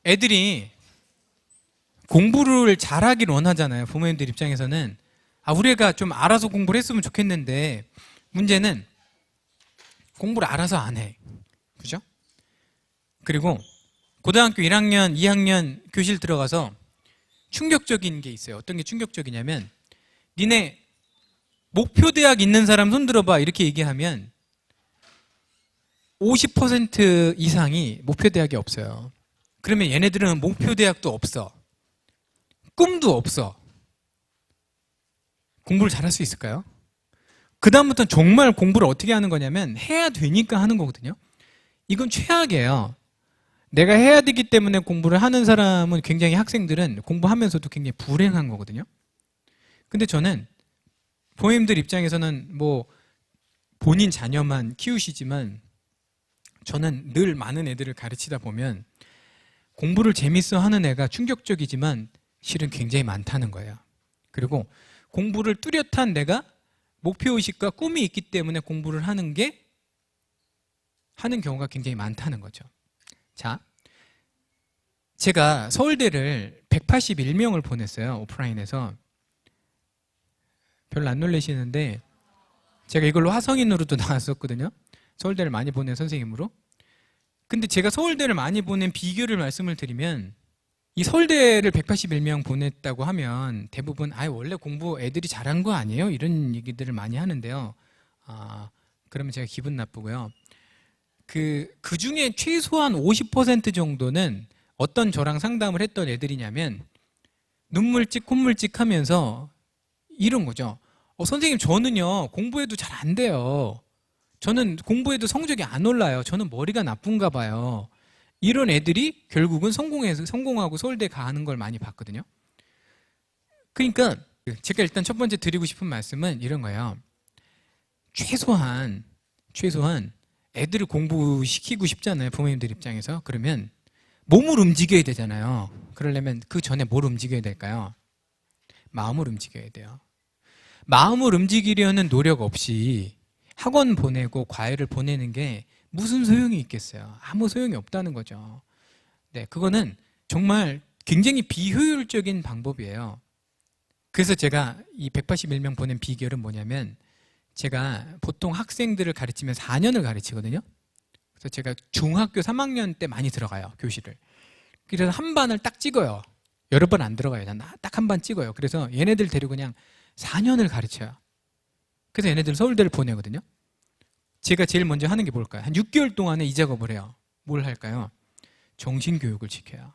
애들이 공부를 잘하길 원하잖아요. 부모님들 입장에서는 우리 애가 좀 알아서 공부를 했으면 좋겠는데 문제는 공부를 알아서 안 해. 그죠? 그리고 고등학교 1학년, 2학년 교실 들어가서 충격적인 게 있어요. 어떤 게 충격적이냐면 니네 목표 대학 있는 사람 손 들어봐 이렇게 얘기하면 50% 이상이 목표 대학이 없어요. 그러면 얘네들은 목표 대학도 없어. 꿈도 없어. 공부를 잘할 수 있을까요? 그 다음부터는 정말 공부를 어떻게 하는 거냐면 해야 되니까 하는 거거든요. 이건 최악이에요. 내가 해야 되기 때문에 공부를 하는 사람은 굉장히 학생들은 공부하면서도 굉장히 불행한 거거든요. 근데 저는 부모님들 입장에서는 뭐 본인 자녀만 키우시지만 저는 늘 많은 애들을 가르치다 보면 공부를 재밌어 하는 애가 충격적이지만 실은 굉장히 많다는 거예요. 그리고 공부를 뚜렷한 내가 목표의식과 꿈이 있기 때문에 공부를 하는 경우가 굉장히 많다는 거죠. 자, 제가 서울대를 181명을 보냈어요. 오프라인에서. 별로 안 놀라시는데 제가 이걸로 화성인으로도 나왔었거든요. 서울대를 많이 보낸 선생님으로. 근데 제가 서울대를 많이 보낸 비결을 말씀을 드리면 이 서울대를 181명 보냈다고 하면 대부분 원래 공부 애들이 잘한 거 아니에요? 이런 얘기들을 많이 하는데요. 그러면 제가 기분 나쁘고요. 그 중에 최소한 50% 정도는 어떤 저랑 상담을 했던 애들이냐면 눈물찍 콧물찍 하면서 이런 거죠. 선생님 저는요 공부해도 잘 안 돼요. 저는 공부해도 성적이 안 올라요. 저는 머리가 나쁜가 봐요. 이런 애들이 결국은 성공하고 서울대 가는 걸 많이 봤거든요. 그러니까 제가 일단 첫 번째 드리고 싶은 말씀은 이런 거예요. 최소한 애들을 공부시키고 싶잖아요. 부모님들 입장에서. 그러면 몸을 움직여야 되잖아요. 그러려면 그 전에 뭘 움직여야 될까요? 마음을 움직여야 돼요. 마음을 움직이려는 노력 없이 학원 보내고 과외를 보내는 게 무슨 소용이 있겠어요? 아무 소용이 없다는 거죠. 네, 그거는 정말 굉장히 비효율적인 방법이에요. 그래서 제가 이 181명 보낸 비결은 뭐냐면 제가 보통 학생들을 가르치면 4년을 가르치거든요. 그래서 제가 중학교 3학년 때 많이 들어가요, 교실을. 그래서 한 반을 딱 찍어요. 여러 번 안 들어가요. 딱 한 반 찍어요. 그래서 얘네들 데리고 그냥 4년을 가르쳐요. 그래서 얘네들 서울대를 보내거든요. 제가 제일 먼저 하는 게 뭘까요? 한 6개월 동안에 이 작업을 해요. 뭘 할까요? 정신교육을 시켜요.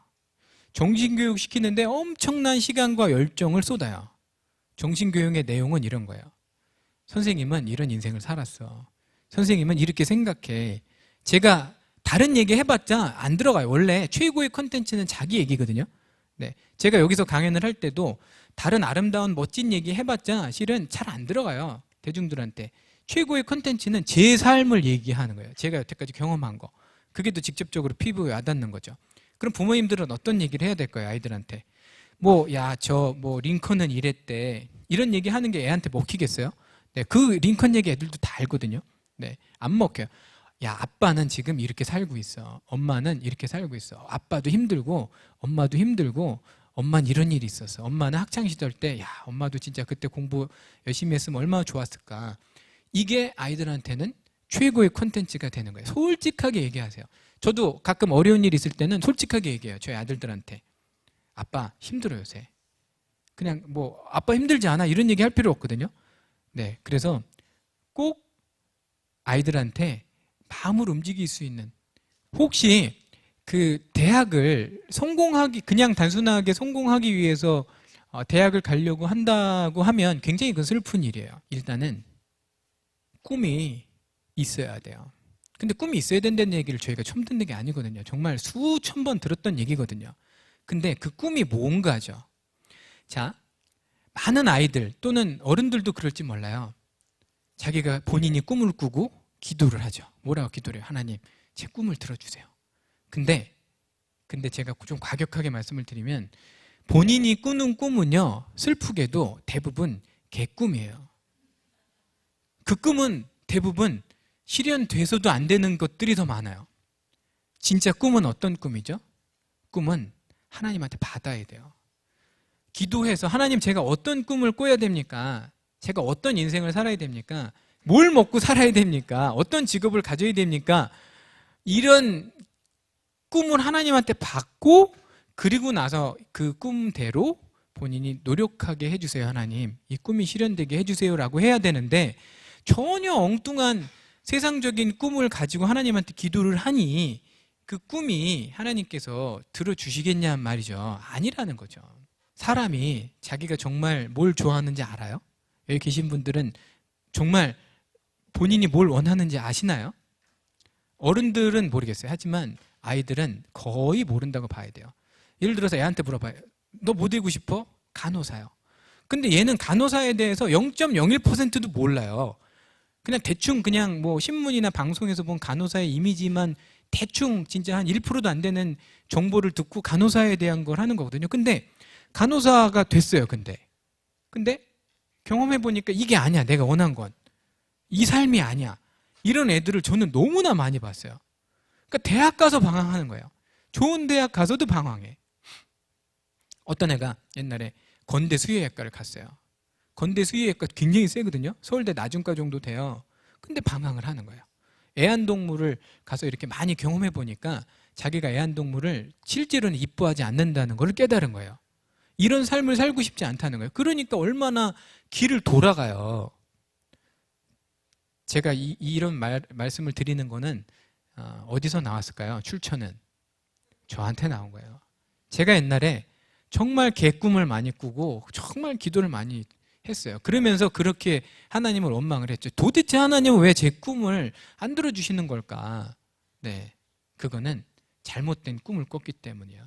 정신교육 시키는데 엄청난 시간과 열정을 쏟아요. 정신교육의 내용은 이런 거예요. 선생님은 이런 인생을 살았어. 선생님은 이렇게 생각해. 제가 다른 얘기 해봤자 안 들어가요. 원래 최고의 컨텐츠는 자기 얘기거든요. 네, 제가 여기서 강연을 할 때도 다른 아름다운 멋진 얘기 해봤자 실은 잘 안 들어가요. 대중들한테. 최고의 컨텐츠는 제 삶을 얘기하는 거예요. 제가 여태까지 경험한 거. 그게 더 직접적으로 피부에 와닿는 거죠. 그럼 부모님들은 어떤 얘기를 해야 될까요? 아이들한테. 링컨은 이랬대. 이런 얘기 하는 게 애한테 먹히겠어요? 네, 그 링컨 얘기 애들도 다 알거든요. 네, 안 먹혀요. 아빠는 지금 이렇게 살고 있어. 엄마는 이렇게 살고 있어. 아빠도 힘들고 엄마도 힘들고 엄마는 이런 일이 있었어. 엄마는 학창시절 때 엄마도 진짜 그때 공부 열심히 했으면 얼마나 좋았을까. 이게 아이들한테는 최고의 콘텐츠가 되는 거예요. 솔직하게 얘기하세요. 저도 가끔 어려운 일 있을 때는 솔직하게 얘기해요. 저희 아들들한테. 아빠 힘들어요 요새. 그냥 아빠 힘들지 않아 이런 얘기 할 필요 없거든요. 네, 그래서 꼭 아이들한테 마음을 움직일 수 있는, 혹시 그 대학을 그냥 단순하게 성공하기 위해서 대학을 가려고 한다고 하면 굉장히 그 슬픈 일이에요. 일단은 꿈이 있어야 돼요. 근데 꿈이 있어야 된다는 얘기를 저희가 처음 듣는 게 아니거든요. 정말 수천 번 들었던 얘기거든요. 근데 그 꿈이 뭔가죠. 자, 많은 아이들 또는 어른들도 그럴지 몰라요. 자기가 본인이 꿈을 꾸고 기도를 하죠. 뭐라고 기도를 해요? 하나님, 제 꿈을 들어주세요. 근데 제가 좀 과격하게 말씀을 드리면 본인이 꾸는 꿈은요, 슬프게도 대부분 개꿈이에요. 그 꿈은 대부분 실현돼서도 안 되는 것들이 더 많아요. 진짜 꿈은 어떤 꿈이죠? 꿈은 하나님한테 받아야 돼요. 기도해서 하나님 제가 어떤 꿈을 꿔야 됩니까? 제가 어떤 인생을 살아야 됩니까? 뭘 먹고 살아야 됩니까? 어떤 직업을 가져야 됩니까? 이런 꿈을 하나님한테 받고 그리고 나서 그 꿈대로 본인이 노력하게 해주세요. 하나님 이 꿈이 실현되게 해주세요 라고 해야 되는데 전혀 엉뚱한 세상적인 꿈을 가지고 하나님한테 기도를 하니 그 꿈이 하나님께서 들어주시겠냐는 말이죠. 아니라는 거죠. 사람이 자기가 정말 뭘 좋아하는지 알아요? 여기 계신 분들은 정말 본인이 뭘 원하는지 아시나요? 어른들은 모르겠어요. 하지만 아이들은 거의 모른다고 봐야 돼요. 예를 들어서 애한테 물어봐요. 너 뭐 되고 싶어? 간호사요. 근데 얘는 간호사에 대해서 0.01%도 몰라요. 그냥 대충 그냥 뭐 신문이나 방송에서 본 간호사의 이미지만 대충 진짜 한 1%도 안 되는 정보를 듣고 간호사에 대한 걸 하는 거거든요. 근데 간호사가 됐어요. 근데 경험해 보니까 이게 아니야. 내가 원한 건. 이 삶이 아니야. 이런 애들을 저는 너무나 많이 봤어요. 그러니까 대학 가서 방황하는 거예요. 좋은 대학 가서도 방황해. 어떤 애가 옛날에 건대 수의학과를 갔어요. 건대 수의학과 굉장히 세거든요. 서울대 나중과 정도 돼요. 근데 방황을 하는 거예요. 애완동물을 가서 이렇게 많이 경험해 보니까 자기가 애완동물을 실제로는 이뻐하지 않는다는 걸 깨달은 거예요. 이런 삶을 살고 싶지 않다는 거예요. 그러니까 얼마나 길을 돌아가요. 제가 이런 말씀을 드리는 거는 어디서 나왔을까요? 출처는 저한테 나온 거예요. 제가 옛날에 정말 개꿈을 많이 꾸고 정말 기도를 많이 했어요. 그러면서 그렇게 하나님을 원망을 했죠. 도대체 하나님은 왜 제 꿈을 안 들어주시는 걸까? 네, 그거는 잘못된 꿈을 꿨기 때문이에요.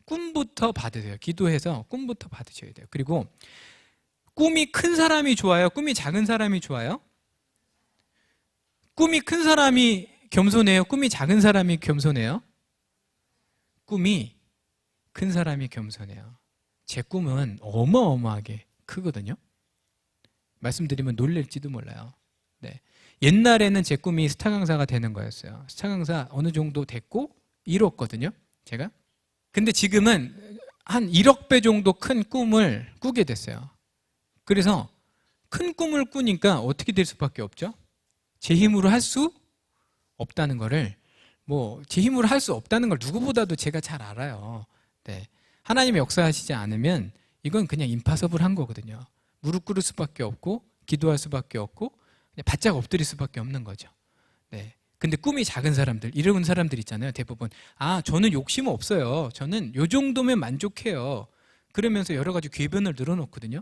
꿈부터 받으세요. 기도해서 꿈부터 받으셔야 돼요. 그리고 꿈이 큰 사람이 좋아요? 꿈이 작은 사람이 좋아요? 꿈이 큰 사람이 겸손해요? 꿈이 작은 사람이 겸손해요? 꿈이 큰 사람이 겸손해요. 제 꿈은 어마어마하게 크거든요. 말씀드리면 놀랄지도 몰라요. 네. 옛날에는 제 꿈이 스타 강사가 되는 거였어요. 스타 강사 어느 정도 됐고 이뤘거든요. 제가. 근데 지금은 한 1억 배 정도 큰 꿈을 꾸게 됐어요. 그래서 큰 꿈을 꾸니까 어떻게 될 수밖에 없죠? 제 힘으로 할 수 없다는 거를 제 힘으로 할 수 없다는 걸 누구보다도 제가 잘 알아요. 네. 하나님이 역사하시지 않으면 이건 그냥 임파서블한 거거든요. 무릎 꿇을 수밖에 없고 기도할 수밖에 없고 그냥 바짝 엎드릴 수밖에 없는 거죠. 네. 근데 꿈이 작은 사람들, 이런 사람들 있잖아요. 대부분 저는 욕심 없어요. 저는 요 정도면 만족해요. 그러면서 여러 가지 궤변을 늘어놓거든요.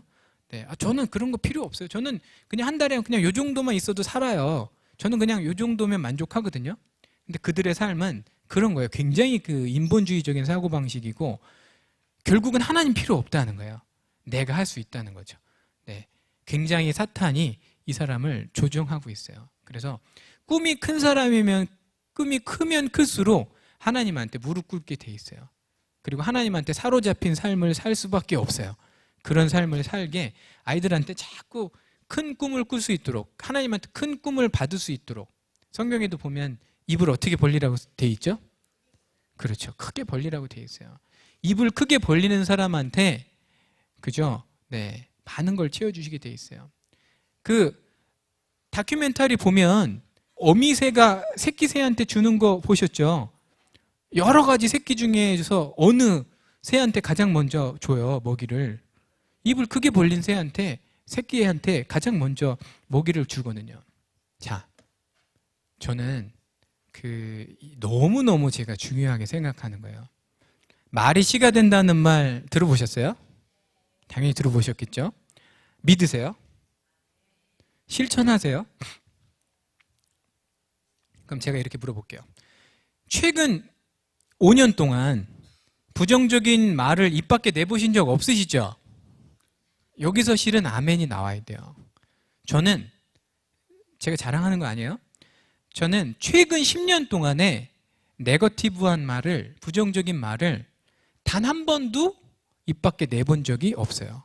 네. 저는 그런 거 필요 없어요. 저는 그냥 한 달에 그냥 요 정도만 있어도 살아요. 저는 그냥 요 정도면 만족하거든요. 근데 그들의 삶은 그런 거예요. 굉장히 그 인본주의적인 사고방식이고 결국은 하나님 필요 없다는 거예요. 내가 할 수 있다는 거죠. 네. 굉장히 사탄이 이 사람을 조종하고 있어요. 그래서 꿈이 큰 사람이면 꿈이 크면 클수록 하나님한테 무릎 꿇게 돼 있어요. 그리고 하나님한테 사로잡힌 삶을 살 수밖에 없어요. 그런 삶을 살게 아이들한테 자꾸 큰 꿈을 꿀 수 있도록 하나님한테 큰 꿈을 받을 수 있도록 성경에도 보면 입을 어떻게 벌리라고 돼 있죠? 그렇죠. 크게 벌리라고 돼 있어요. 입을 크게 벌리는 사람한테 그죠? 네, 많은 걸 채워주시게 돼 있어요. 그 다큐멘터리 보면 어미새가 새끼 새한테 주는 거 보셨죠? 여러 가지 새끼 중에서 어느 새한테 가장 먼저 줘요, 먹이를. 입을 크게 벌린 새한테, 새끼한테 가장 먼저 먹이를 주거든요. 자, 저는 너무너무 제가 중요하게 생각하는 거예요. 말이 씨가 된다는 말 들어보셨어요? 당연히 들어보셨겠죠? 믿으세요? 실천하세요? 그럼 제가 이렇게 물어볼게요. 최근 5년 동안 부정적인 말을 입 밖에 내보신 적 없으시죠? 여기서 실은 아멘이 나와야 돼요. 저는 제가 자랑하는 거 아니에요? 저는 최근 10년 동안에 네거티브한 말을, 부정적인 말을 단 한 번도 입 밖에 내본 적이 없어요.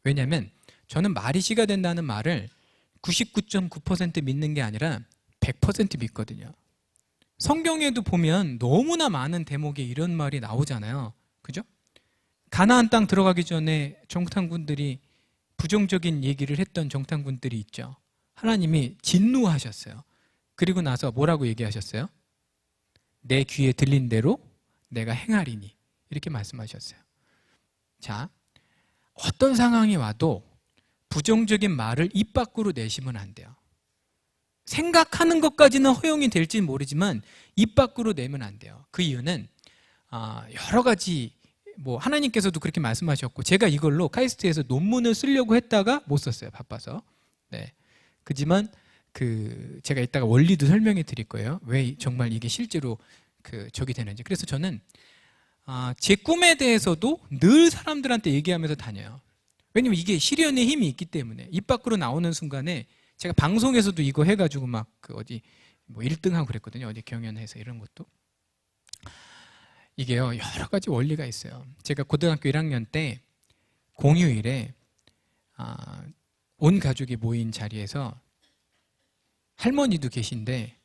왜냐하면 저는 말이 씨가 된다는 말을 99.9% 믿는 게 아니라 100% 믿거든요. 성경에도 보면 너무나 많은 대목에 이런 말이 나오잖아요. 그죠? 가나안 땅 들어가기 전에 정탐꾼들이 부정적인 얘기를 했던 정탐꾼들이 있죠. 하나님이 진노하셨어요. 그리고 나서 뭐라고 얘기하셨어요? 내 귀에 들린 대로 내가 행하리니, 이렇게 말씀하셨어요. 자, 어떤 상황이 와도 부정적인 말을 입 밖으로 내시면 안 돼요. 생각하는 것까지는 허용이 될지는 모르지만 입 밖으로 내면 안 돼요. 그 이유는 여러 가지, 뭐 하나님께서도 그렇게 말씀하셨고, 제가 이걸로 카이스트에서 논문을 쓰려고 했다가 못 썼어요. 바빠서. 네. 그지만 제가 이따가 원리도 설명해 드릴 거예요. 왜 정말 이게 실제로 적이 되는지. 그래서 저는 제 꿈에 대해서도 늘 사람들한테 얘기하면서 다녀요. 왜냐면 이게 시련의 힘이 있기 때문에. 입 밖으로 나오는 순간에, 제가 방송에서도 이거 해가지고 막 어디 뭐 1등하고 그랬거든요. 어디 경연해서 이런 것도. 이게요, 여러 가지 원리가 있어요. 제가 고등학교 1학년 때 공휴일에 온 가족이 모인 자리에서 할머니도 계신데,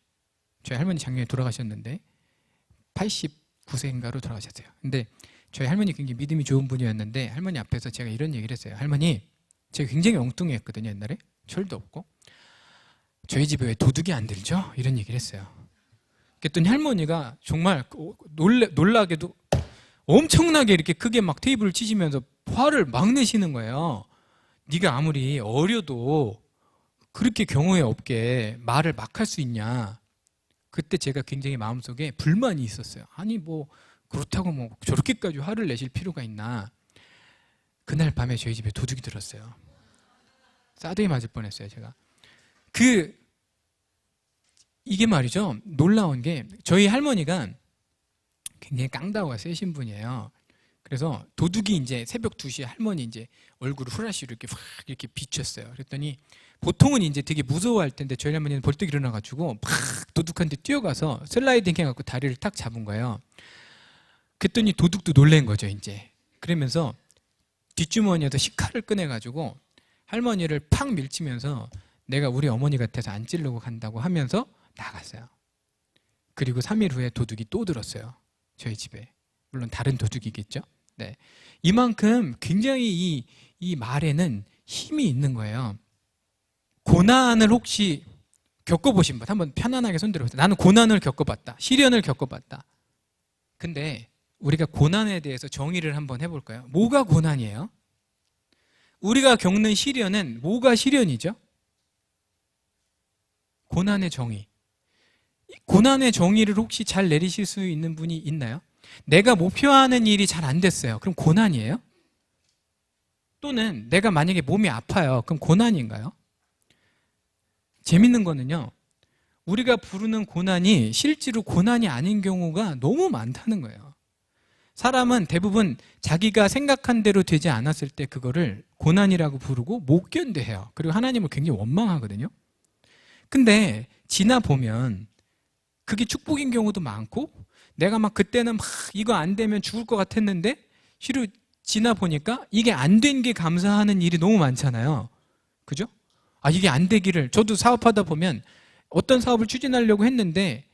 저희 할머니 작년에 돌아가셨는데 89세인가로 돌아가셨어요. 근데 저희 할머니 굉장히 믿음이 좋은 분이었는데, 할머니 앞에서 제가 이런 얘기를 했어요. 할머니, 제가 굉장히 엉뚱했거든요. 옛날에 철도 없고. 저희 집에 왜 도둑이 안 들죠? 이런 얘기를 했어요. 그랬더니 할머니가 정말 놀라게도 엄청나게 이렇게 크게 막 테이블을 치시면서 화를 막 내시는 거예요. 네가 아무리 어려도 그렇게 경우에 없게 말을 막 할 수 있냐. 그때 제가 굉장히 마음속에 불만이 있었어요. 아니 뭐 그렇다고 뭐 저렇게까지 화를 내실 필요가 있나. 그날 밤에 저희 집에 도둑이 들었어요. 싸대기 맞을 뻔했어요. 제가. 이게 말이죠, 놀라운 게, 저희 할머니가 굉장히 깡다구가 세신 분이에요. 그래서 도둑이 이제 새벽 2시에 할머니 이제 얼굴을 후라시로 이렇게 확 이렇게 비쳤어요. 그랬더니 보통은 이제 되게 무서워할 텐데, 저희 할머니는 벌떡 일어나가지고 팍 도둑한테 뛰어가서 슬라이딩 해갖고 다리를 탁 잡은 거예요. 그랬더니 도둑도 놀란 거죠, 이제. 그러면서 뒷주머니에서 식칼을 꺼내가지고 할머니를 팍 밀치면서 내가 우리 어머니 같아서 안 찌르고 간다고 하면서 나갔어요. 그리고 3일 후에 도둑이 또 들었어요. 저희 집에. 물론 다른 도둑이겠죠. 네. 이만큼 굉장히 이 말에는 힘이 있는 거예요. 고난을 혹시 겪어보신 분, 한번 편안하게 손 들어보세요. 나는 고난을 겪어봤다. 시련을 겪어봤다. 근데 우리가 고난에 대해서 정의를 한번 해볼까요? 뭐가 고난이에요? 우리가 겪는 시련은 뭐가 시련이죠? 고난의 정의. 고난의 정의를 혹시 잘 내리실 수 있는 분이 있나요? 내가 목표하는 일이 잘 안 됐어요. 그럼 고난이에요? 또는 내가 만약에 몸이 아파요. 그럼 고난인가요? 재밌는 거는요, 우리가 부르는 고난이 실제로 고난이 아닌 경우가 너무 많다는 거예요. 사람은 대부분 자기가 생각한 대로 되지 않았을 때 그거를 고난이라고 부르고 못 견뎌해요. 그리고 하나님을 굉장히 원망하거든요. 근데 지나보면 그게 축복인 경우도 많고, 내가 막 그때는 막 이거 안 되면 죽을 것 같았는데 실은 지나보니까 이게 안 된 게 감사하는 일이 너무 많잖아요. 그죠? 이게 안 되기를, 저도 사업하다 보면 어떤 사업을 추진하려고 했는데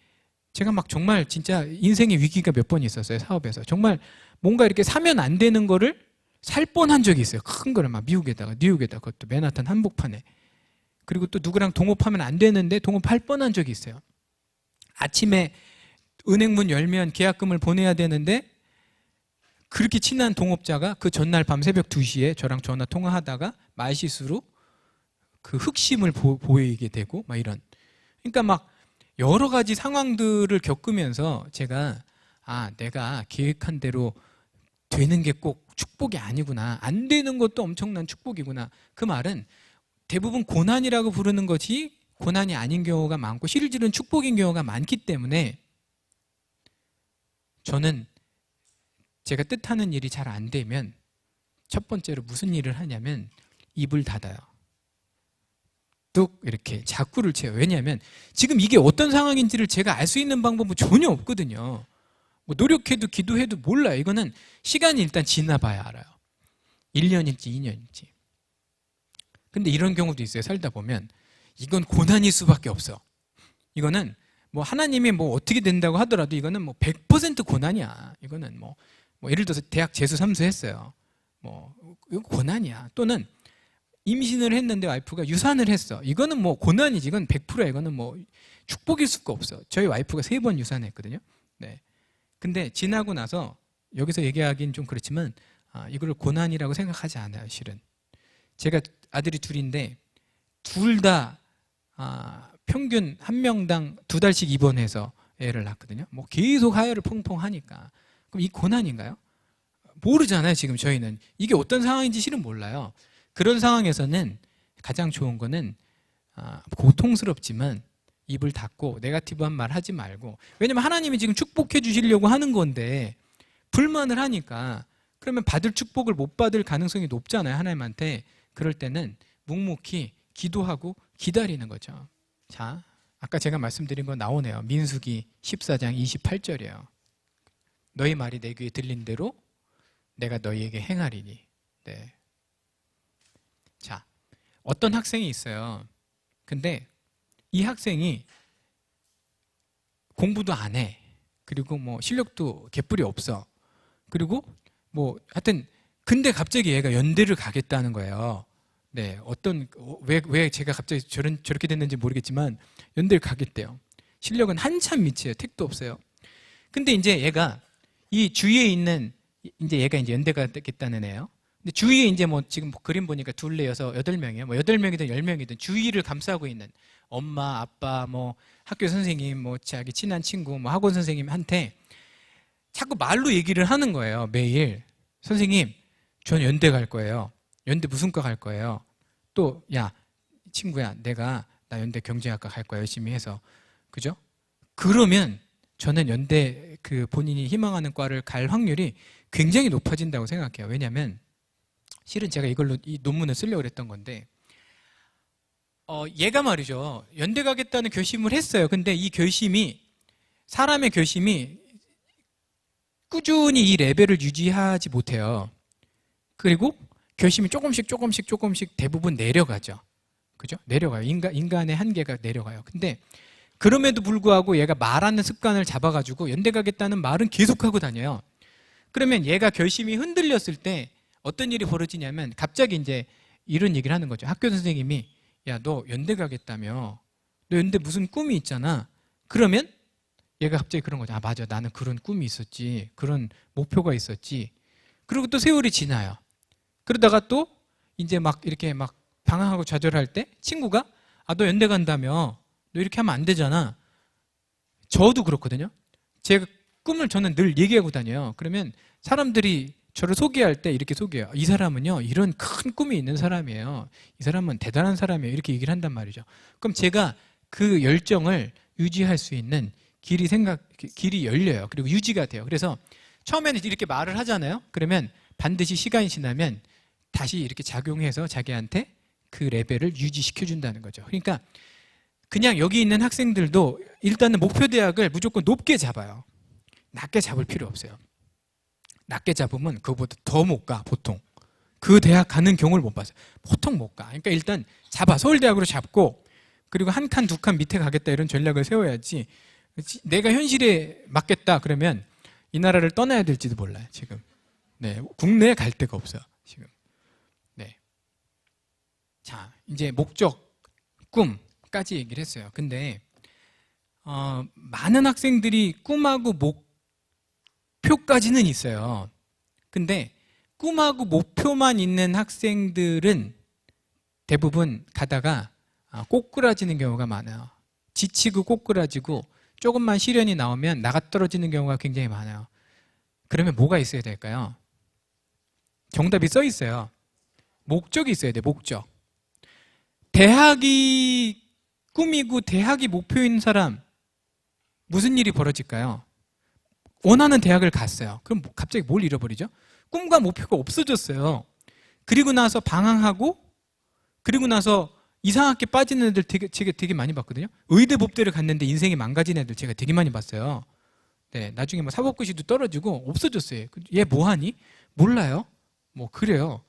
제가 막 정말 진짜 인생의 위기가 몇 번 있었어요. 사업에서 정말 뭔가 이렇게 사면 안 되는 거를 살 뻔한 적이 있어요. 큰 거를 막 미국에다가 뉴욕에다가, 그것도 맨하탄 한복판에. 그리고 또 누구랑 동업하면 안 되는데 동업할 뻔한 적이 있어요. 아침에 은행문 열면 계약금을 보내야 되는데 그렇게 친한 동업자가 그 전날 밤 새벽 2시에 저랑 전화 통화하다가 말실수로 그 흑심을 보이게 되고 막 이런. 그러니까 막 여러 가지 상황들을 겪으면서 제가 내가 계획한 대로 되는 게 꼭 축복이 아니구나. 안 되는 것도 엄청난 축복이구나. 그 말은 대부분 고난이라고 부르는 것이 고난이 아닌 경우가 많고 실질은 축복인 경우가 많기 때문에 저는 제가 뜻하는 일이 잘 안 되면 첫 번째로 무슨 일을 하냐면 입을 닫아요. 뚝 이렇게 자꾸를 채워요. 왜냐하면 지금 이게 어떤 상황인지를 제가 알 수 있는 방법은 전혀 없거든요. 뭐 노력해도 기도해도 몰라요. 이거는 시간이 일단 지나봐야 알아요. 1년일지 2년일지. 근데 이런 경우도 있어요. 살다 보면 이건 고난일 수밖에 없어. 이거는 뭐 하나님이 뭐 어떻게 된다고 하더라도 이거는 뭐 100% 고난이야. 이거는 뭐 뭐 예를 들어서 대학 재수 삼수했어요. 뭐 이거 고난이야. 또는 임신을 했는데 와이프가 유산을 했어. 이거는 뭐 고난이지. 이건 100%야. 이거는 뭐 축복일 수가 없어. 저희 와이프가 3번 유산했거든요. 네. 근데 지나고 나서 여기서 얘기하기는 좀 그렇지만 이걸 고난이라고 생각하지 않아요. 실은 제가 아들이 둘인데 둘 다 평균 한 명당 2달씩 입원해서 애를 낳거든요. 뭐 계속 하혈을 퐁퐁 하니까 그럼 이 고난인가요? 모르잖아요. 지금 저희는 이게 어떤 상황인지 실은 몰라요. 그런 상황에서는 가장 좋은 거는 고통스럽지만 입을 닫고 네거티브한 말 하지 말고, 왜냐면 하나님이 지금 축복해 주시려고 하는 건데 불만을 하니까 그러면 받을 축복을 못 받을 가능성이 높잖아요. 하나님한테. 그럴 때는 묵묵히 기도하고 기다리는 거죠. 자, 아까 제가 말씀드린 거 나오네요. 민수기 14장 28절이에요. 너희 말이 내 귀에 들린 대로 내가 너희에게 행하리니. 네. 자, 어떤 학생이 있어요. 근데 이 학생이 공부도 안 해. 그리고 뭐 실력도 개뿔이 없어. 그리고 뭐 하여튼 근데 갑자기 얘가 연대를 가겠다는 거예요. 네, 왜 제가 갑자기 저렇게 됐는지 모르겠지만 연대를 가겠대요. 실력은 한참 밑이에요. 택도 없어요. 근데 이제 얘가 이 주위에 있는 얘가 이제 연대 가겠다는 애예요. 근데 주위에 이제 뭐 지금 그림 보니까 둘레 여섯 8명이에요. 뭐 8명이든 10명이든 주위를 감싸고 있는 엄마, 아빠, 뭐 학교 선생님, 뭐 자기 친한 친구, 뭐 학원 선생님한테 자꾸 말로 얘기를 하는 거예요. 매일. 선생님, 전 연대 갈 거예요. 연대 무슨 과 갈 거예요. 또 야, 친구야, 나 연대 경제학과 갈 거야. 열심히 해서. 그죠? 그러면 저는 연대 본인이 희망하는 과를 갈 확률이 굉장히 높아진다고 생각해요. 왜냐하면 실은 제가 이걸로 이 논문을 쓰려고 했던 건데 얘가 말이죠. 연대 가겠다는 결심을 했어요. 근데 이 결심이, 사람의 결심이 꾸준히 이 레벨을 유지하지 못해요. 그리고 결심이 조금씩 대부분 내려가죠. 그죠? 내려가요. 인간의 한계가 내려가요. 근데 그럼에도 불구하고 얘가 말하는 습관을 잡아가지고 연대 가겠다는 말은 계속하고 다녀요. 그러면 얘가 결심이 흔들렸을 때 어떤 일이 벌어지냐면 갑자기 이제 이런 얘기를 하는 거죠. 학교 선생님이 야, 너 연대 가겠다며. 너 연대 무슨 꿈이 있잖아. 그러면 얘가 갑자기 그런 거죠. 맞아. 나는 그런 꿈이 있었지. 그런 목표가 있었지. 그리고 또 세월이 지나요. 그러다가 또 이제 막 이렇게 막 방황하고 좌절할 때 친구가 너 연대 간다며. 너 이렇게 하면 안 되잖아. 저도 그렇거든요. 제가 꿈을 저는 늘 얘기하고 다녀요. 그러면 사람들이 저를 소개할 때 이렇게 소개해요. 이 사람은요, 이런 큰 꿈이 있는 사람이에요. 이 사람은 대단한 사람이에요. 이렇게 얘기를 한단 말이죠. 그럼 제가 그 열정을 유지할 수 있는 길이 열려요. 그리고 유지가 돼요. 그래서 처음에는 이렇게 말을 하잖아요. 그러면 반드시 시간이 지나면 다시 이렇게 작용해서 자기한테 그 레벨을 유지시켜준다는 거죠. 그러니까 그냥 여기 있는 학생들도 일단은 목표 대학을 무조건 높게 잡아요. 낮게 잡을 필요 없어요. 낮게 잡으면 그거보다 더 못 가, 보통. 그 대학 가는 경우를 못 봤어요. 보통 못 가. 그러니까 일단 서울대학으로 잡고, 그리고 한 칸, 두 칸 밑에 가겠다 이런 전략을 세워야지. 내가 현실에 맞겠다 그러면 이 나라를 떠나야 될지도 몰라요, 지금. 네, 국내에 갈 데가 없어요, 지금. 네. 자, 이제 목적, 꿈까지 얘기를 했어요. 근데, 많은 학생들이 꿈하고 목표까지는 있어요. 근데 꿈하고 목표만 있는 학생들은 대부분 가다가 꼬꾸라지는 경우가 많아요. 지치고 꼬꾸라지고 조금만 시련이 나오면 나가 떨어지는 경우가 굉장히 많아요. 그러면 뭐가 있어야 될까요? 정답이 써 있어요. 목적이 있어야 돼요. 목적. 대학이 꿈이고 대학이 목표인 사람, 무슨 일이 벌어질까요? 원하는 대학을 갔어요. 그럼 갑자기 뭘 잃어버리죠? 꿈과 목표가 없어졌어요. 그리고 나서 방황하고, 그리고 나서 이상하게 빠지는 애들 제가 되게 많이 봤거든요. 의대 법대를 갔는데 인생이 망가진 애들 제가 되게 많이 봤어요. 네, 나중에 뭐 사법고시도 떨어지고 없어졌어요. 얘 뭐하니? 몰라요. 뭐 그래요.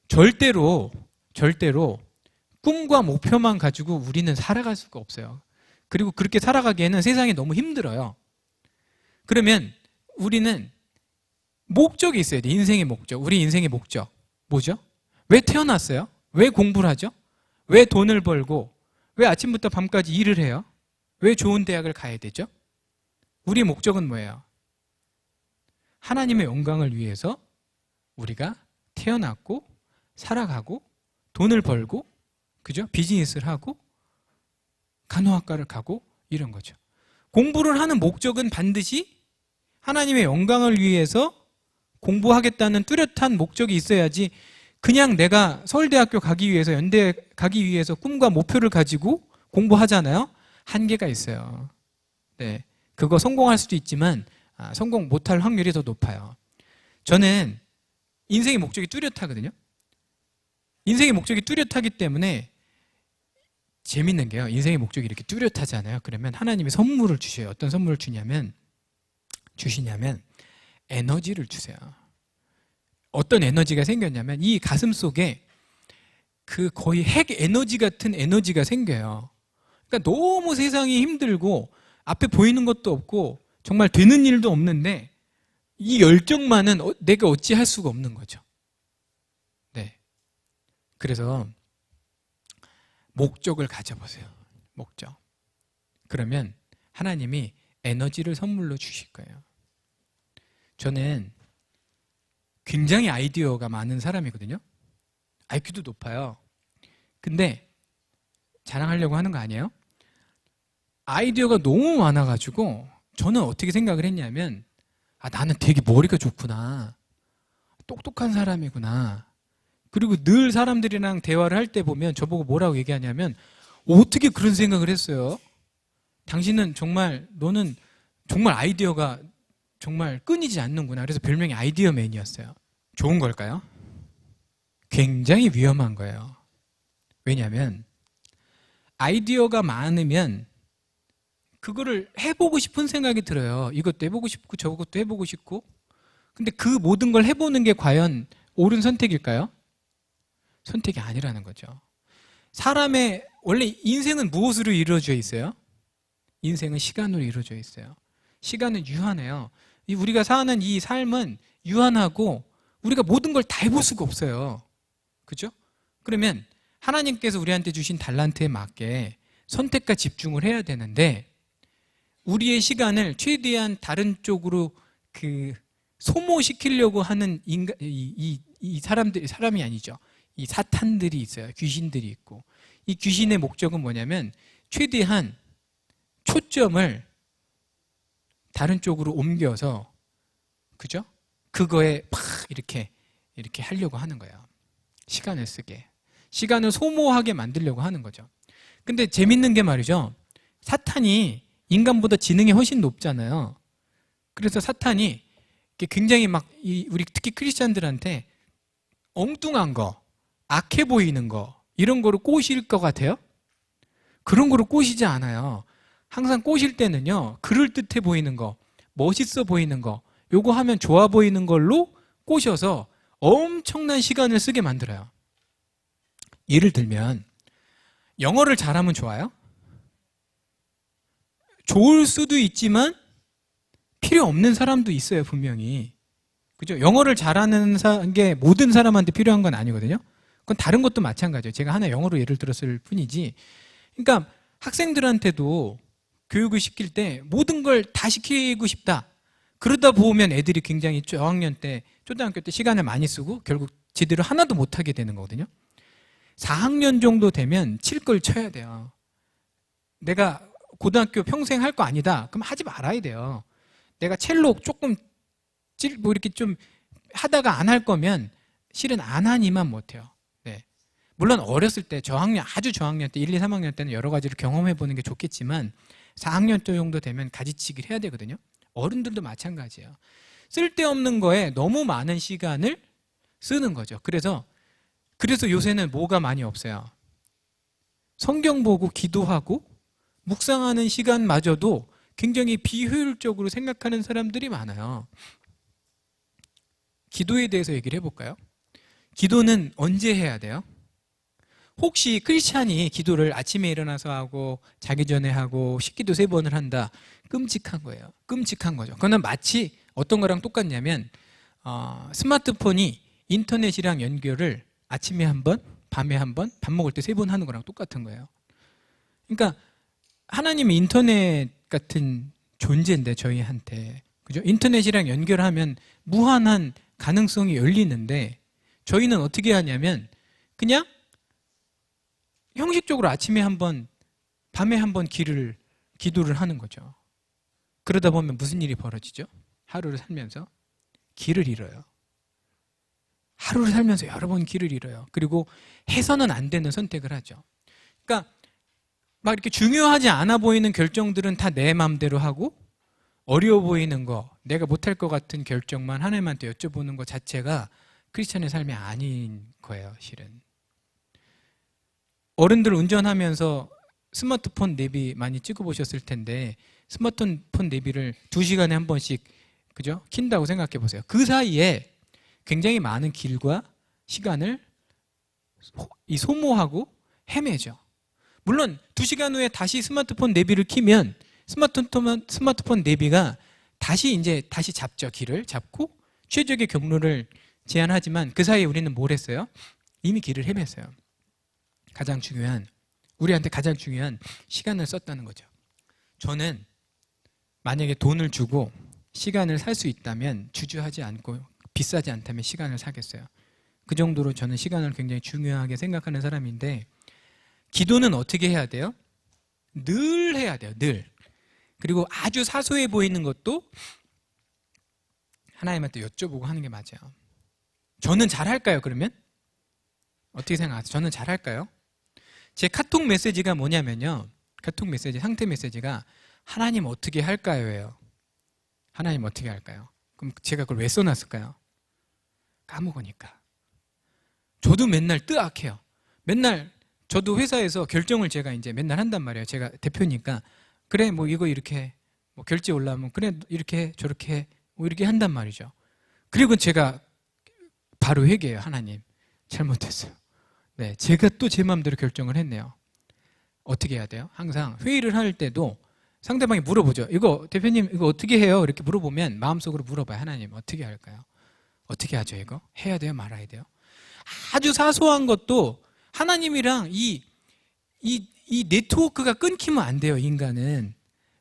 절대로 꿈과 목표만 가지고 우리는 살아갈 수가 없어요. 그리고 그렇게 살아가기에는 세상이 너무 힘들어요. 그러면 우리는 목적이 있어야 돼. 인생의 목적. 우리 인생의 목적. 뭐죠? 왜 태어났어요? 왜 공부를 하죠? 왜 돈을 벌고 왜 아침부터 밤까지 일을 해요? 왜 좋은 대학을 가야 되죠? 우리의 목적은 뭐예요? 하나님의 영광을 위해서 우리가 태어났고 살아가고 돈을 벌고 그죠? 비즈니스를 하고 간호학과를 가고 이런 거죠. 공부를 하는 목적은 반드시 하나님의 영광을 위해서 공부하겠다는 뚜렷한 목적이 있어야지 그냥 내가 서울대학교 가기 위해서 연대 가기 위해서 꿈과 목표를 가지고 공부하잖아요. 한계가 있어요. 네, 그거 성공할 수도 있지만 성공 못할 확률이 더 높아요. 저는 인생의 목적이 뚜렷하거든요. 인생의 목적이 뚜렷하기 때문에 재밌는 게요. 인생의 목적이 이렇게 뚜렷하잖아요. 그러면 하나님이 선물을 주셔요. 어떤 선물을 주시냐면 에너지를 주세요. 어떤 에너지가 생겼냐면 이 가슴 속에 그 거의 핵 에너지 같은 에너지가 생겨요. 그러니까 너무 세상이 힘들고 앞에 보이는 것도 없고 정말 되는 일도 없는데 이 열정만은 내가 어찌할 수가 없는 거죠. 네. 그래서 목적을 가져보세요. 목적. 그러면 하나님이 에너지를 선물로 주실 거예요. 저는 굉장히 아이디어가 많은 사람이거든요. IQ도 높아요. 근데 자랑하려고 하는 거 아니에요? 아이디어가 너무 많아가지고 저는 어떻게 생각을 했냐면 나는 되게 머리가 좋구나. 똑똑한 사람이구나. 그리고 늘 사람들이랑 대화를 할 때 보면 저보고 뭐라고 얘기하냐면 어떻게 그런 생각을 했어요? 너는 정말 아이디어가 정말 끊이지 않는구나. 그래서 별명이 아이디어맨이었어요. 좋은 걸까요? 굉장히 위험한 거예요. 왜냐하면 아이디어가 많으면 그거를 해보고 싶은 생각이 들어요. 이것도 해보고 싶고 저것도 해보고 싶고. 근데 그 모든 걸 해보는 게 과연 옳은 선택일까요? 선택이 아니라는 거죠. 사람의 원래 인생은 무엇으로 이루어져 있어요? 인생은 시간으로 이루어져 있어요. 시간은 유한해요. 우리가 사는 이 삶은 유한하고 우리가 모든 걸 다 해볼 수가 없어요. 그죠? 그러면 하나님께서 우리한테 주신 달란트에 맞게 선택과 집중을 해야 되는데 우리의 시간을 최대한 다른 쪽으로 소모시키려고 하는 사람이 아니죠. 이 사탄들이 있어요. 귀신들이 있고. 이 귀신의 목적은 뭐냐면 최대한 초점을 다른 쪽으로 옮겨서 그죠? 그거에 팍 이렇게 하려고 하는 거예요. 시간을 쓰게. 시간을 소모하게 만들려고 하는 거죠. 근데 재밌는 게 말이죠. 사탄이 인간보다 지능이 훨씬 높잖아요. 그래서 사탄이 굉장히 우리 특히 크리스찬들한테 엉뚱한 거, 악해 보이는 거 이런 거로 꼬실 것 같아요? 그런 거로 꼬시지 않아요. 항상 꼬실 때는요. 그럴듯해 보이는 거, 멋있어 보이는 거 요거 하면 좋아 보이는 걸로 꼬셔서 엄청난 시간을 쓰게 만들어요. 예를 들면 영어를 잘하면 좋아요? 좋을 수도 있지만 필요 없는 사람도 있어요. 분명히. 그죠? 영어를 잘하는 게 모든 사람한테 필요한 건 아니거든요. 그건 다른 것도 마찬가지예요. 제가 하나 영어로 예를 들었을 뿐이지. 그러니까 학생들한테도 교육을 시킬 때 모든 걸 다 시키고 싶다. 그러다 보면 애들이 굉장히 저학년 때, 초등학교 때 시간을 많이 쓰고 결국 제대로 하나도 못하게 되는 거거든요. 4학년 정도 되면 칠 걸 쳐야 돼요. 내가 고등학교 평생 할 거 아니다. 그럼 하지 말아야 돼요. 내가 첼로 조금 이렇게 좀 하다가 안 할 거면 실은 안 하니만 못해요. 네. 물론 어렸을 때 아주 저학년 때 1, 2, 3학년 때는 여러 가지를 경험해 보는 게 좋겠지만 4학년 정도 되면 가지치기를 해야 되거든요. 어른들도 마찬가지예요. 쓸데없는 거에 너무 많은 시간을 쓰는 거죠. 그래서 요새는 뭐가 많이 없어요. 성경 보고 기도하고 묵상하는 시간마저도 굉장히 비효율적으로 생각하는 사람들이 많아요. 기도에 대해서 얘기를 해볼까요? 기도는 언제 해야 돼요? 혹시 크리스찬이 기도를 아침에 일어나서 하고 자기 전에 하고 식기도 3번을 한다. 끔찍한 거예요. 끔찍한 거죠. 그거는 마치 어떤 거랑 똑같냐면 스마트폰이 인터넷이랑 연결을 아침에 한 번, 밤에 한 번, 밥 먹을 때 3번 하는 거랑 똑같은 거예요. 그러니까 하나님이 인터넷 같은 존재인데 저희한테, 그죠? 인터넷이랑 연결하면 무한한 가능성이 열리는데 저희는 어떻게 하냐면 그냥 형식적으로 아침에 한 번, 밤에 한 번 기도를 하는 거죠. 그러다 보면 무슨 일이 벌어지죠? 하루를 살면서 길을 잃어요. 하루를 살면서 여러 번 길을 잃어요. 그리고 해서는 안 되는 선택을 하죠. 그러니까 막 이렇게 중요하지 않아 보이는 결정들은 다 내 마음대로 하고, 어려워 보이는 거, 내가 못할 것 같은 결정만 하나님한테 여쭤보는 것 자체가 크리스찬의 삶이 아닌 거예요, 실은. 어른들 운전하면서 스마트폰 내비 많이 찍어보셨을 텐데 스마트폰 내비를 2시간에 한 번씩, 그죠? 킨다고 생각해 보세요. 그 사이에 굉장히 많은 길과 시간을 소모하고 헤매죠. 물론 2시간 후에 다시 스마트폰 내비를 키면 스마트폰 내비가 다시 잡죠. 길을 잡고 최적의 경로를 제안하지만 그 사이에 우리는 뭘 했어요? 이미 길을 헤맸어요. 우리한테 가장 중요한 시간을 썼다는 거죠. 저는 만약에 돈을 주고 시간을 살 수 있다면 주저하지 않고 비싸지 않다면 시간을 사겠어요. 그 정도로 저는 시간을 굉장히 중요하게 생각하는 사람인데, 기도는 어떻게 해야 돼요? 늘 해야 돼요. 늘. 그리고 아주 사소해 보이는 것도 하나님한테 여쭤보고 하는 게 맞아요. 저는 잘할까요, 그러면? 어떻게 생각하세요? 저는 잘할까요? 제 카톡 메시지가 뭐냐면요. 카톡 메시지, 상태 메시지가 하나님 어떻게 할까요?예요. 하나님 어떻게 할까요? 그럼 제가 그걸 왜 써놨을까요? 까먹으니까. 저도 맨날 뜨악해요. 맨날 저도 회사에서 결정을 제가 이제 맨날 한단 말이에요. 제가 대표니까. 그래, 뭐 이거 이렇게, 뭐 결제 올라오면 그래, 이렇게 저렇게 뭐 이렇게 한단 말이죠. 그리고 제가 바로 회개해요. 하나님, 잘못했어요. 네, 제가 또 제 마음대로 결정을 했네요. 어떻게 해야 돼요? 항상 회의를 할 때도 상대방이 물어보죠. 이거 대표님 이거 어떻게 해요? 이렇게 물어보면 마음속으로 물어봐요. 하나님 어떻게 할까요? 어떻게 하죠 이거? 해야 돼요? 말아야 돼요? 아주 사소한 것도 하나님이랑 이 네트워크가 끊기면 안 돼요, 인간은.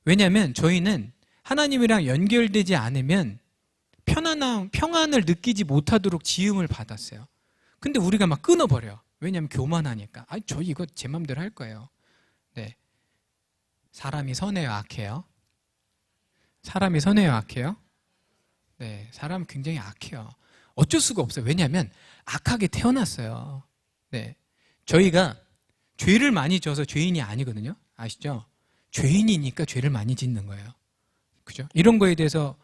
왜냐하면 저희는 하나님이랑 연결되지 않으면 평안을 느끼지 못하도록 지음을 받았어요. 근데 우리가 막 끊어버려. 왜냐하면 교만하니까. 저 이거 제 맘대로 할 거예요. 네. 사람이 선해요, 악해요? 사람이 선해요, 악해요? 네, 사람 굉장히 악해요. 어쩔 수가 없어요. 왜냐하면 악하게 태어났어요. 네, 저희가 죄를 많이 져서 죄인이 아니거든요. 아시죠? 죄인이니까 죄를 많이 짓는 거예요. 그죠? 이런 거에 대해서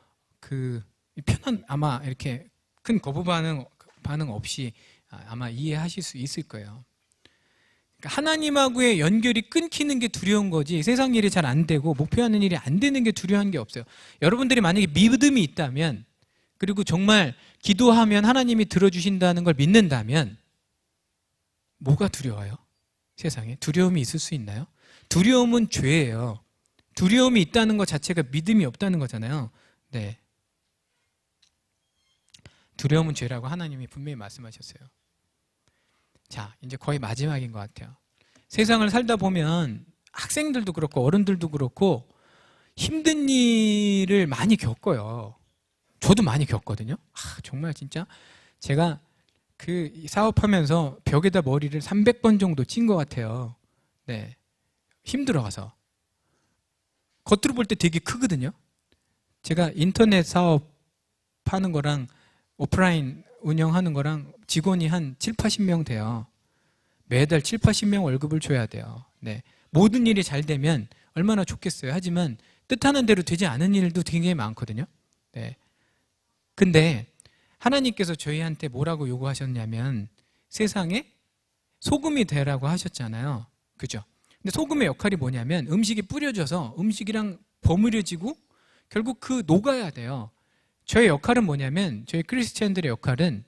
아마 이렇게 큰 거부 반응 없이 아마 이해하실 수 있을 거예요. 그러니까 하나님하고의 연결이 끊기는 게 두려운 거지, 세상 일이 잘 안 되고 목표하는 일이 안 되는 게 두려운 게 없어요. 여러분들이 만약에 믿음이 있다면, 그리고 정말 기도하면 하나님이 들어주신다는 걸 믿는다면 뭐가 두려워요? 세상에 두려움이 있을 수 있나요? 두려움은 죄예요. 두려움이 있다는 것 자체가 믿음이 없다는 거잖아요. 네, 두려움은 죄라고 하나님이 분명히 말씀하셨어요. 자, 이제 거의 마지막인 것 같아요. 세상을 살다 보면 학생들도 그렇고 어른들도 그렇고 힘든 일을 많이 겪어요. 저도 많이 겪거든요. 정말 진짜 제가 사업하면서 벽에다 머리를 300번 정도 찐 것 같아요. 네, 힘들어가서. 겉으로 볼 때 되게 크거든요. 제가 인터넷 사업 하는 거랑 오프라인 운영하는 거랑 직원이 한 7, 80명 돼요. 매달 7, 80명 월급을 줘야 돼요. 네, 모든 일이 잘 되면 얼마나 좋겠어요. 하지만 뜻하는 대로 되지 않은 일도 굉장히 많거든요. 네. 근데 하나님께서 저희한테 뭐라고 요구하셨냐면 세상에 소금이 되라고 하셨잖아요. 그죠? 근데 소금의 역할이 뭐냐면 음식이 뿌려져서 음식이랑 버무려지고 결국 녹아야 돼요. 저의 역할은 뭐냐면, 저희 크리스찬들의 역할은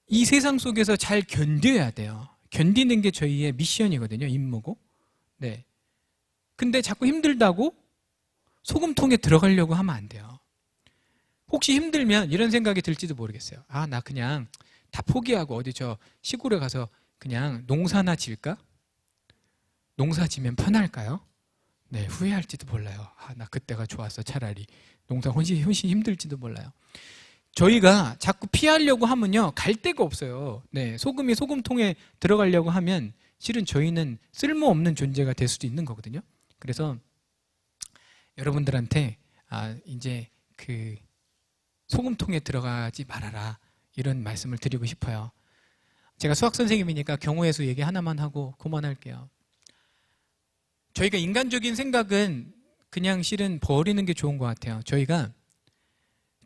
이 세상 속에서 잘 견뎌야 돼요. 견디는 게 저희의 미션이거든요. 임무고. 네. 근데 자꾸 힘들다고 소금통에 들어가려고 하면 안 돼요. 혹시 힘들면 이런 생각이 들지도 모르겠어요. 아, 나 그냥 다 포기하고 어디 저 시골에 가서 그냥 농사나 질까? 농사 지면 편할까요? 네, 후회할지도 몰라요. 아, 나 그때가 좋았어. 차라리 농사 훨씬 힘들지도 몰라요. 저희가 자꾸 피하려고 하면요, 갈 데가 없어요. 네, 소금이 소금통에 들어가려고 하면 실은 저희는 쓸모없는 존재가 될 수도 있는 거거든요. 그래서 여러분들한테 이제 그 소금통에 들어가지 말아라, 이런 말씀을 드리고 싶어요. 제가 수학 선생님이니까 경우의 수 얘기 하나만 하고 그만할게요. 저희가 인간적인 생각은 그냥 실은 버리는 게 좋은 것 같아요. 저희가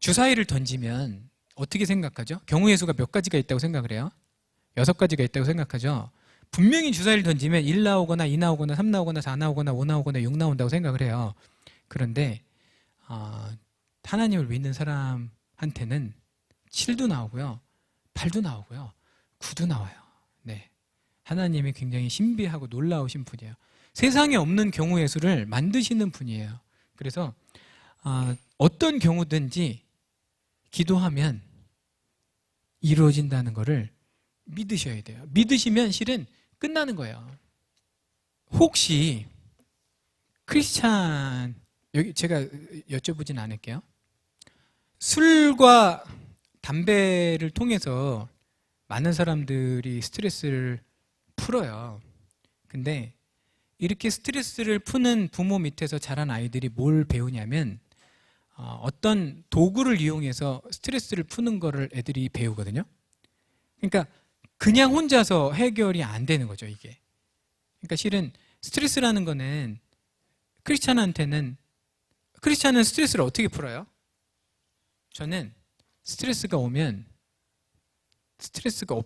주사위를 던지면 어떻게 생각하죠? 경우의 수가 몇 가지가 있다고 생각을 해요? 6가지가 있다고 생각하죠? 분명히 주사위를 던지면 1 나오거나 2 나오거나 3 나오거나 4 나오거나 5 나오거나 6 나온다고 생각을 해요. 그런데 하나님을 믿는 사람한테는 7도 나오고요, 8도 나오고요, 9도 나와요. 네, 하나님이 굉장히 신비하고 놀라우신 분이에요. 세상에 없는 경우의 수를 만드시는 분이에요. 그래서 어떤 경우든지 기도하면 이루어진다는 것을 믿으셔야 돼요. 믿으시면 실은 끝나는 거예요. 혹시 크리스찬, 여기 제가 여쭤보진 않을게요. 술과 담배를 통해서 많은 사람들이 스트레스를 풀어요. 근데 이렇게 스트레스를 푸는 부모 밑에서 자란 아이들이 뭘 배우냐면 어떤 도구를 이용해서 스트레스를 푸는 거를 애들이 배우거든요. 그러니까 그냥 혼자서 해결이 안 되는 거죠, 이게. 그러니까 실은 스트레스라는 거는 크리스찬은 스트레스를 어떻게 풀어요? 저는 스트레스가 오면 스트레스가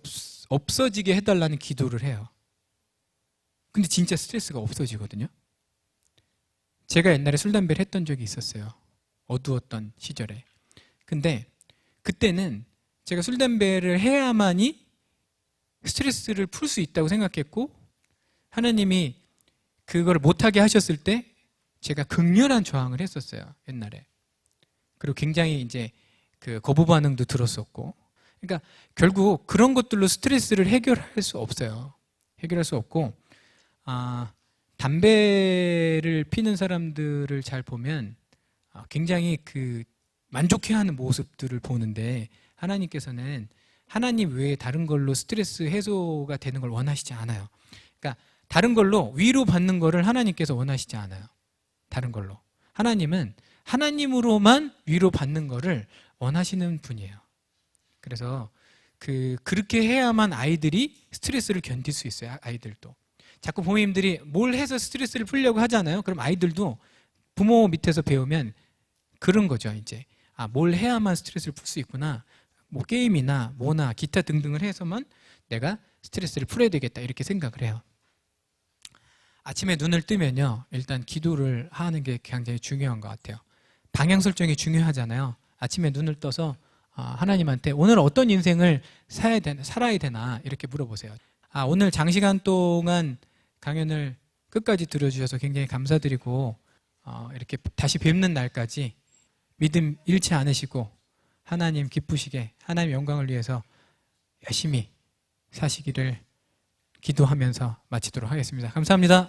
없어지게 해달라는 기도를 해요. 근데 진짜 스트레스가 없어지거든요. 제가 옛날에 술, 담배를 했던 적이 있었어요. 어두웠던 시절에. 근데 그때는 제가 술, 담배를 해야만이 스트레스를 풀 수 있다고 생각했고, 하나님이 그걸 못하게 하셨을 때 제가 극렬한 저항을 했었어요, 옛날에. 그리고 굉장히 이제 그 거부 반응도 들었었고. 그러니까 결국 그런 것들로 스트레스를 해결할 수 없어요. 해결할 수 없고, 담배를 피는 사람들을 잘 보면 굉장히 그 만족해하는 모습들을 보는데, 하나님께서는 하나님 외에 다른 걸로 스트레스 해소가 되는 걸 원하시지 않아요. 그러니까 다른 걸로 위로받는 거를 하나님께서 원하시지 않아요. 다른 걸로. 하나님은 하나님으로만 위로받는 거를 원하시는 분이에요. 그래서 그렇게 해야만 아이들이 스트레스를 견딜 수 있어요. 아이들도. 자꾸 부모님들이 뭘 해서 스트레스를 풀려고 하잖아요. 그럼 아이들도 부모 밑에서 배우면 그런 거죠, 이제. 뭘 해야만 스트레스를 풀 수 있구나. 뭐 게임이나 뭐나 기타 등등을 해서만 내가 스트레스를 풀어야 되겠다, 이렇게 생각을 해요. 아침에 눈을 뜨면요, 일단 기도를 하는 게 굉장히 중요한 것 같아요. 방향 설정이 중요하잖아요. 아침에 눈을 떠서 하나님한테 오늘 어떤 인생을 살아야 되나 이렇게 물어보세요. 오늘 장시간 동안 강연을 끝까지 들어주셔서 굉장히 감사드리고, 이렇게 다시 뵙는 날까지 믿음 잃지 않으시고 하나님 기쁘시게, 하나님 영광을 위해서 열심히 사시기를 기도하면서 마치도록 하겠습니다. 감사합니다.